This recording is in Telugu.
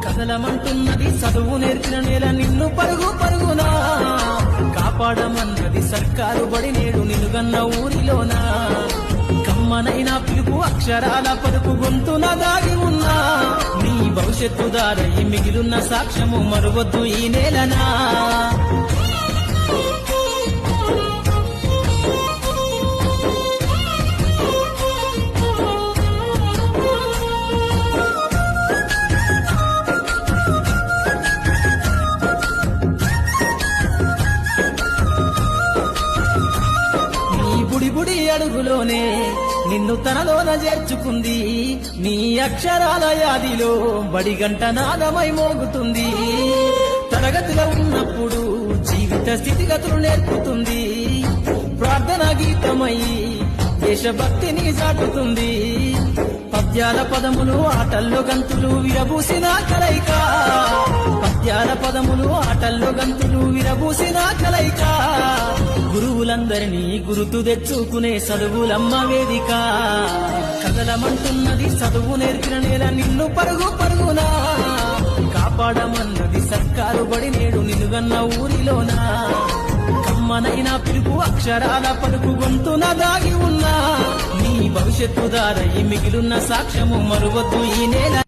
కదలమంటున్నది చదువు నేర్పిన నేల నిన్ను పరుగు పరుగునా కాపాడమన్నది సర్కారు బడి నేడు నిలుగన్న ఊరిలోనా కమ్మనైనా పిలుపు అక్షరాల పలుకు గొంతున దాగి ఉన్నా నీ భవిష్యత్తు దారై మిగిలిన సాక్ష్యము మరువద్దు ఈ నేలనా బుడి అడుగులోనే నిన్ను తనలోన చేర్చుకుంది నీ అక్షరాల యాదిలో బడిగంట నాదమై మోగుతుంది తరగతిలో ఉన్నప్పుడు జీవిత స్థితిగతులు నేర్పుతుంది ప్రార్థనా గీతమై దేశభక్తిని చాటుతుంది పద్యాల పదములు ఆటల్లో గంతులు విరబూసిన కలయిక పద్యాల పదములు ఆటల్లో గంతులు విరబూసిన కలయిక గురువులందరినీ గుర్తు తెచ్చుకునే చదువులమ్మ వేదిక కదలమంటున్నది చదువు నేర్పిన నేల నిన్ను పరుగు పరుగునా కాపాడమన్నది సర్కారు బడి నేడు నిలుగన్న ఊరిలోనా కమ్మనైనా పిలుపు అక్షరాల పలుకు గొంతున దాగి ఉన్నా నీ భవిష్యత్తు దారై మిగిలిన సాక్ష్యము మరువద్దు ఈ నేల